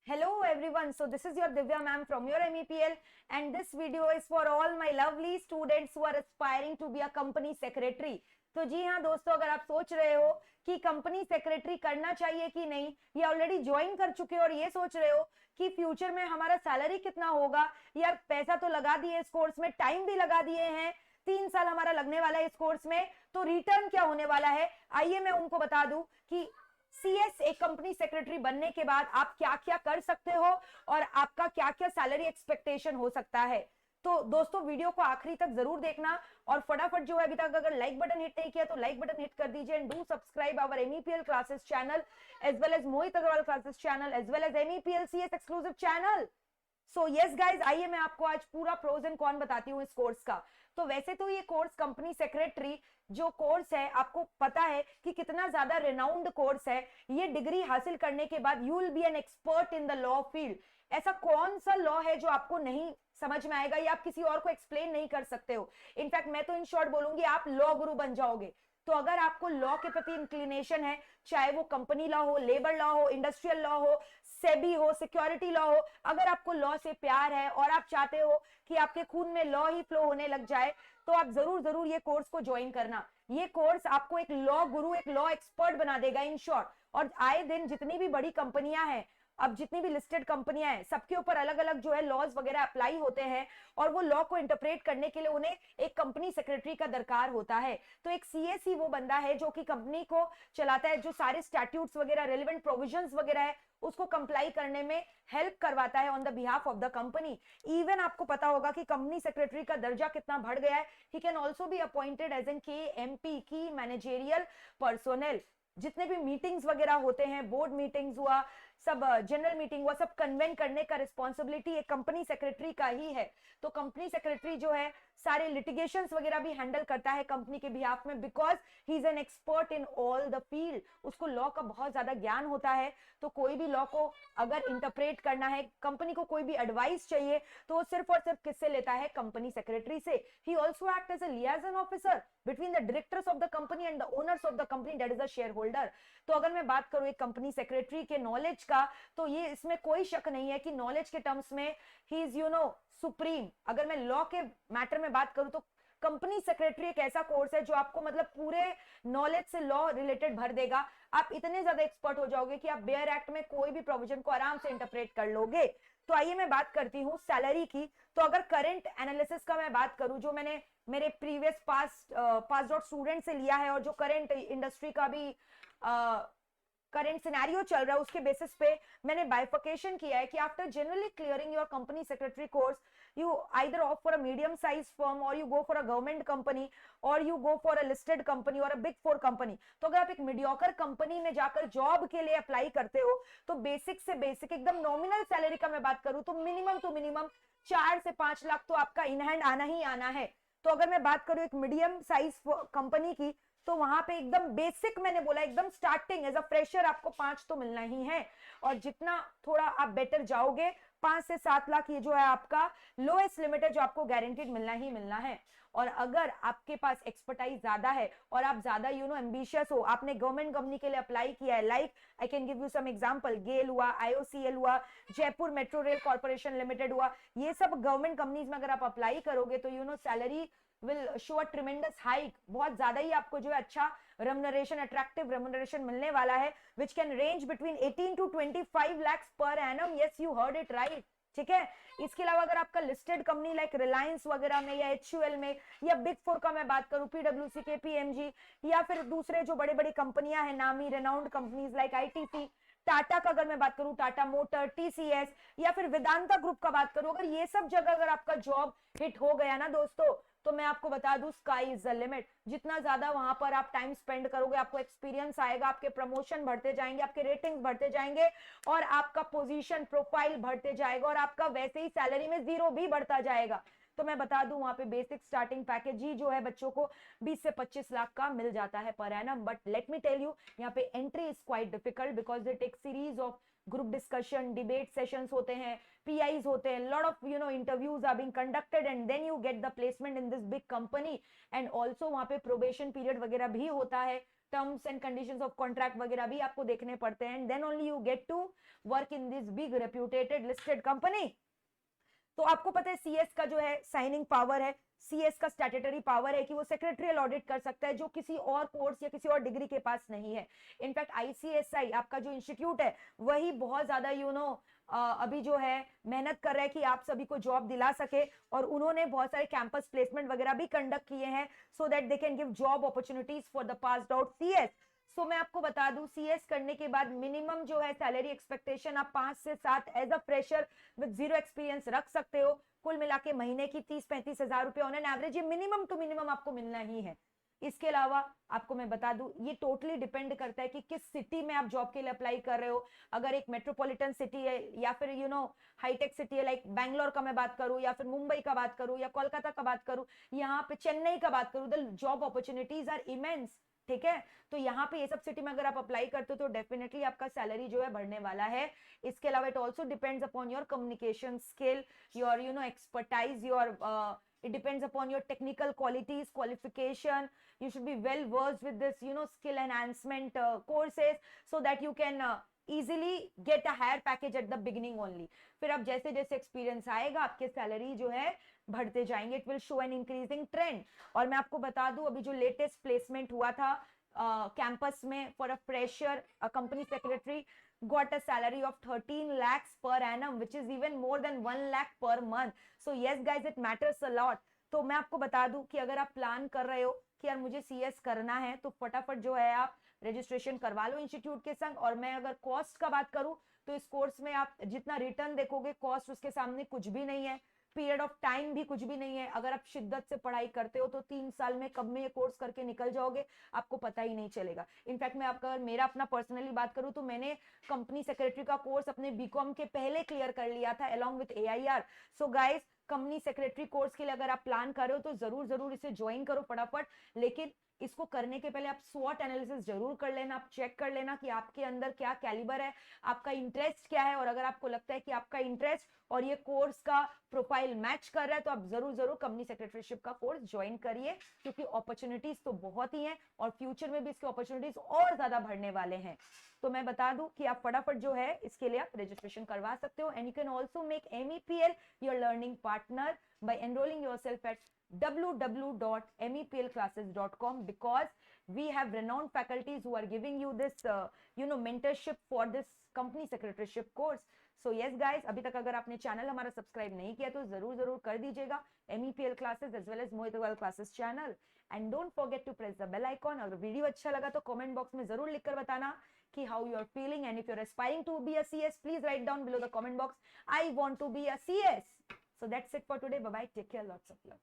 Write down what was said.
Hello everyone, so this is your Divya ma'am from your MEPL and this video is for all my lovely students who are aspiring to be a company secretary. तो जी हाँ दोस्तों, अगर आप सोच रहे हो कि company secretary करना चाहिए कि नहीं, ये ऑलरेडी ज्वाइन कर चुके हो और ये सोच रहे हो कि फ्यूचर में हमारा सैलरी कितना होगा, यार पैसा तो लगा दिए इस कोर्स में, टाइम भी लगा दिए हैं, 3 साल हमारा लगने वाला है इस कोर्स में, तो रिटर्न क्या होने वाला है, आइए मैं उनको बता दूं कि सीएस एक कंपनी सेक्रेटरी बनने के बाद आप क्या क्या कर सकते हो और आपका क्या क्या सैलरी एक्सपेक्टेशन हो सकता है। तो दोस्तों वीडियो को आखिरी तक जरूर देखना और फटाफट जो है अभी तक अगर लाइक बटन हिट नहीं किया तो लाइक बटन हिट कर दीजिए and do subscribe our MEPL classes channel as well as Mohit Agarwal classes channel as well as MEPL CS exclusive channel. So yes guys, आइए मैं आपको आज पूरा प्रोज एंड कॉन बताती हूँ इस कोर्स का। तो वैसे तो ये कोर्स कंपनी सेक्रेटरी जो कोर्स है, आपको पता है कि कितना ज्यादा रेनाउंड कोर्स है। ये डिग्री हासिल करने के बाद you will be an expert in the law field. ऐसा कौन सा लॉ है जो आपको नहीं समझ में आएगा या आप किसी और को एक्सप्लेन नहीं कर सकते हो। इनफैक्ट मैं तो इन शॉर्ट बोलूंगी, आप लॉ गुरु बन जाओगे। तो अगर आपको लॉ के प्रति इंक्लिनेशन है, चाहे वो कंपनी लॉ हो, लेबर लॉ हो, इंडस्ट्रियल लॉ हो, सेबी हो, सिक्योरिटी लॉ हो, अगर आपको लॉ से प्यार है और आप चाहते हो कि आपके खून में लॉ ही फ्लो होने लग जाए, तो आप जरूर जरूर ये कोर्स को ज्वाइन करना। ये कोर्स आपको एक लॉ गुरु, एक लॉ एक्सपर्ट बना देगा इन शॉर्ट। और आए दिन जितनी भी बड़ी कंपनियां हैं, अब जितनी भी लिस्टेड कंपनियां हैं, सबके ऊपर अलग अलग जो है लॉज वगैरह अप्लाई होते हैं और वो लॉ को इंटरप्रेट करने के लिए उन्हें एक कंपनी सेक्रेटरी का दरकार होता है। तो एक सीएस ही वो बंदा है जो कि कंपनी को चलाता है, जो सारे स्टैट्यूट्स वगैरह, रेलेवेंट प्रोविजंस वगैरह है उसको कंप्लाई करने में हेल्प करवाता है on the behalf of the company. Even आपको पता होगा कि कंपनी सेक्रेटरी का दर्जा कितना बढ़ गया है। He can also be appointed as an KMP की मैनेजेरियल पर्सोनल। जितने भी मीटिंग्स वगैरह होते हैं, बोर्ड मीटिंग्स हुआ, सब जनरल मीटिंग हुआ, सब कन्वेन करने का रिस्पॉन्सिबिलिटी एक कंपनी सेक्रेटरी का ही है। तो कंपनी सेक्रेटरी जो है सारे लिटिगेशंस वगैरह भी हैंडल करता है कंपनी के बिहाफ में, because he is an expert in all the field. उसको लॉ का बहुत ज्यादा ज्ञान होता है। तो कोई भी लॉ को अगर इंटरप्रेट करना है, कंपनी को कोई भी एडवाइस चाहिए, तो वो सिर्फ और सिर्फ किससे लेता है? कंपनी सेक्रेटरी से। He also act as a liaison officer between the directors of the company and the owners of the company, that is the shareholder. तो अगर मैं बात करूं एक कंपनी सेक्रेटरी के नॉलेज का, तो ये इसमें कोई शक नहीं है कि नॉलेज के टर्म्स में ही इज सुप्रीम। अगर मैं लॉ के मैटर में बात करूं तो कंपनी सेक्रेटरी एक ऐसा कोर्स है जो आपको मतलब पूरे नॉलेज से लॉ रिलेटेड भर देगा। आप इतने ज्यादा एक्सपर्ट हो जाओगे कि आप बेयर एक्ट में कोई भी प्रोविजन को आराम से इंटरप्रेट कर लोगे। तो आइए मैं बात करती हूँ सैलरी की। तो अगर करंट एनालिसिस का मैं बात करूं, जो मैंने मेरे प्रीवियस पास आउट स्टूडेंट से लिया है और जो करंट इंडस्ट्री का भी करंट सिनेरियो चल रहा है उसके बेसिस पे मैंने बाइफिकेशन किया है कि after generally clearing your company secretary course, you either opt for a medium sized firm or you go for a government company or you go for a listed company or a big four company। तो अगर आप एक mediocre company में जाकर job के लिए apply करते हो तो बेसिक से बेसिक एकदम नॉमिनल सैलरी का मैं बात करूं तो मिनिमम 4 से 5 लाख तो आपका इन हैंड आना ही आना है। तो अगर मैं बात करूं एक मीडियम साइज कंपनी की, तो वहां पे एकदम बेसिक, मैंने बोला एकदम स्टार्टिंग एज अ फ्रेशर आपको 5 तो मिलना ही है। और जितना थोड़ा आप बेटर जाओगे 5 से 7 लाख, ये जो है आपका लोएस्ट लिमिट है जो आपको गारंटीड मिलना ही मिलना है। और अगर आपके पास एक्सपर्टाइज ज्यादा है और आप ज्यादा एम्बिशियस हो, आपने गवर्नमेंट कंपनी के लिए अप्लाई किया है, like I can give you some example, GAIL हुआ, IOCL हुआ, Jaipur metro rail corporation limited हुआ, ये सब गवर्नमेंट कंपनीज में अगर आप अप्लाई करोगे तो salary will show a tremendous hike. बहुत ज्यादा ही आपको जो है अच्छा रेम्युनरेशन, अट्रैक्टिव रेम्युनरेशन मिलने वाला है, which can range between 18 to 25 lakhs per annum. Yes, you heard it right, ठीक है। इसके अलावा अगर आपका लिस्टेड कंपनी लाइक रिलायंस वगैरह में या HUL में या बिग फोर का मैं बात करूं, PwC, KPMG या फिर दूसरे जो बड़े बड़ी कंपनियां हैं, नामी renowned companies like ITC, Tata का अगर मैं बात करूं, टाटा मोटर, TCS या फिर वेदांता ग्रुप का बात करूं, अगर ये सब जगह अगर आपका जॉब हिट हो गया ना दोस्तों, तो मैं आपको बता दूं स्काई इज द लिमिट। जितना ज्यादा वहां पर आप टाइम स्पेंड करोगे, आपको एक्सपीरियंस आएगा, आपके प्रमोशन बढ़ते जाएंगे, आपके रेटिंग्स बढ़ते जाएंगे और आपका पोजीशन प्रोफाइल बढ़ते जाएगा और आपका वैसे ही सैलरी में जीरो भी बढ़ता जाएगा। तो मैं बता दूं वहां पे बेसिक स्टार्टिंग पैकेज ही जो है बच्चों को 20 से 25 लाख का मिल जाता है per annum. But let me tell you, यहाँ पे entry is quite difficult because they take series of group discussion, debate sessions होते हैं, PIs होते हैं, lot of interviews are being conducted and then you get the placement in this big company. And also वहां पे probation period वगैरह भी होता है। Terms and conditions of contract वगैरह भी आपको देखने पड़ते हैं, and then only you get to work in this big reputated listed company. तो आपको पता है सीएस का जो है साइनिंग पावर है, सीएस का स्टैट्यूटरी पावर है कि वो सेक्रेटरियल ऑडिट कर सकता है, जो किसी और कोर्स या किसी और डिग्री के पास नहीं है। इनफैक्ट आईसीएसआई आपका जो इंस्टीट्यूट है वही बहुत ज्यादा अभी जो है मेहनत कर रहा है कि आप सभी को जॉब दिला सके, और उन्होंने बहुत सारे कैंपस प्लेसमेंट वगैरह भी कंडक्ट किए हैं so that they can give job opportunities for the passed out CS. So मैं आपको बता दूं सीएस करने के बाद मिनिमम जो है सैलरी एक्सपेक्टेशन आप 5 से 7 as a fresher with zero experience रख सकते हो। कुल मिला के महीने की 30-35 हजार रुपए ऑन एन एवरेज ये मिनिमम टू मिनिमम आपको मिलना ही है। इसके अलावा आपको मैं बता दूं ये टोटली डिपेंड करता है कि किस सिटी में आप जॉब के लिए अप्लाई कर रहे हो। अगर एक मेट्रोपॉलिटन सिटी है या फिर हाईटेक सिटी है, लाइक बैंगलोर का मैं बात करूं या फिर मुंबई का बात करूं या कोलकाता का बात करूं, यहाँ पे चेन्नई का बात करूं, the job opportunities are immense. ठीक है, तो यहाँ पे ये सब सिटी में अगर आप अप्लाई करते हो तो डेफिनेटली आपका सैलरी जो है बढ़ने वाला है। इसके अलावा it also depends upon your communication skill, your expertise, your it depends upon your technical qualities, qualification. You should be well versed with this skill enhancement courses so that you can easily get a higher package at the beginning only. फिर अब जैसे जैसे experience आएगा आपके salary जो है बढ़ते जाएंगे, it will show an increasing trend. और मैं आपको बता दूं अभी जो लेटेस्ट प्लेसमेंट हुआ था कैंपस में for a fresher, a company secretary got a salary of 13 lakhs per annum, which is even more than 1 lakh per month. So yes guys, it matters a lot. तो मैं आपको बता दूं कि अगर आप प्लान कर रहे हो कि यार मुझे सीएस करना है तो फटाफट जो है आप रजिस्ट्रेशन करवा लो इंस्टीट्यूट के संग। और मैं अगर कॉस्ट का बात करूं तो इस कोर्स में आप जितना रिटर्न देखोगे कॉस्ट उसके सामने कुछ भी नहीं है, पीरियड ऑफ टाइम भी कुछ भी नहीं है। अगर आप शिद्दत से पढ़ाई करते हो तो 3 साल में कब में ये कोर्स करके निकल जाओगे आपको पता ही नहीं चलेगा। इनफैक्ट मैं आपका अगर मेरा अपना पर्सनली बात करूं तो मैंने कंपनी सेक्रेटरी का कोर्स अपने बीकॉम के पहले क्लियर कर लिया था along with AIR. So guys, company secretary course के लिए अगर आप प्लान कर रहे हो तो जरूर जरूर इसे ज्वाइन करो फटाफट। लेकिन इसको करने के पहले आप स्वॉट एनालिसिस जरूर कर लेना, आप चेक कर लेना कि आपके अंदर क्या कैलिबर है, आपका इंटरेस्ट क्या है। और अगर आपको लगता है कि आपका इंटरेस्ट और ये कोर्स का प्रोफाइल मैच कर रहा है तो आप जरूर जरूर कंपनी सेक्रेटरीशिप का कोर्स ज्वाइन करिए, क्योंकि अपॉर्चुनिटीज तो बहुत ही हैं और फ्यूचर में भी इसके अपॉर्चुनिटीज और ज्यादा बढ़ने वाले हैं। तो मैं बता दूं कि आप फटाफट जो है इसके लिए आप रजिस्ट्रेशन करवा सकते हो, and you can also make MEPL your learning partner by enrolling yourself at www.meplclasses.com, because we have renowned faculties who are giving you this mentorship for this company secretaryship course. So yes guys, अभी तक अगर आपने channel हमारा subscribe नहीं किया तो जरूर जरूर कर दीजिएगा, MEPL classes as well as Mohit Agarwal classes channel, and don't forget to press the bell icon. अगर वीडियो अच्छा लगा तो कमेंट बॉक्स में जरूर लिखकर बताना कि how you are feeling, and if you're aspiring to be a CS, please write down below the comment box, I want to be a CS. So that's it for today. Bye bye. Take care. Lots of love.